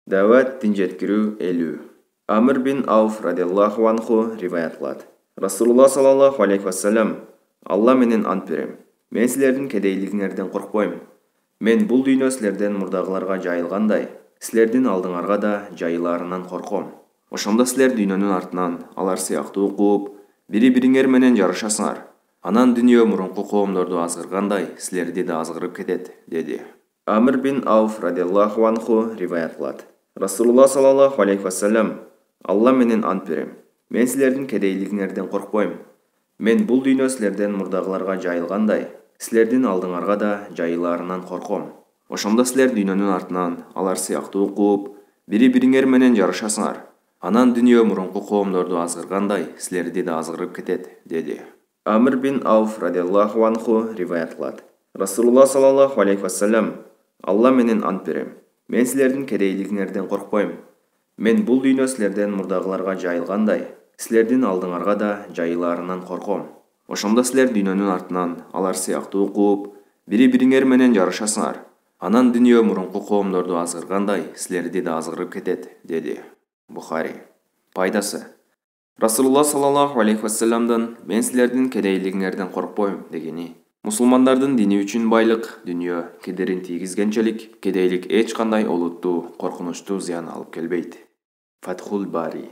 Дәвәт дин жеткирүү 50. Амир бин Ауф радиаллаху анху риваят кылат. Расулулла саллаллаху алейхи вассалам: Алла менен ант берем. Мен силердин кедейлигиңерден коркпойм. Мен бул дүйнө силерден мурдагыларга жайылгандай, силердин алдыңарга да жайыларынан корком. Ошондо силер дүйнөнүн артынан алар сыяктуу кууп, бири-бириңер менен жарышасыңар. Анан дүйнө мурунку коомдорду азгыргандай, силерди да азгырып кетет, деди. Амир бин Ауф радиаллаху анху риваят кылат. Расулулла саллаллаху алейхи вассалам: Алла менен ант берем. Мен силердин кедейлигиңерден коркпойм. Мен бул дүйнө силерден мурдагыларга жайылгандай, силердин алдыңарга да жайыларынан корком. Ошондо силер дүйнөнүн артынан алар сыяктуу кууп, бири-бириңер менен жарышасыңар. Анан дүйнө мурунку коомдорду азгыргандай, силерди да азгырып кетет, деди. Амир бин Ауф радиаллаху анху риваят кылат. Расулулла саллаллаху алейхи вассалам: Алла менен ант берем. Мен силердин кедейлигиңерден коркпойм. Мен бул дүйнө силерден мурдагыларга жайылгандай, силердин алдыңарга да жайыларынан корком. Ошондо силер дүйнөнүн артынан алар сыяктуу кууп, бири-бириңер менен жарышасыңар. Анан дүйнө мурунку коомдорду азгыргандай, силерди да азгырып кетет, деди. Бухари. Пайдасы. Расулулла саллаллаху алейхи вассаламдан мен силердин кедейлигиңерден коркпойм дегени мусулмандардын дини үчүн байлык, дүйнө кедерин тийгизгенчелик, кедейлик эч кандай олуттуу, коркунучтуу зыян алып келбейт. Фатхул Бари.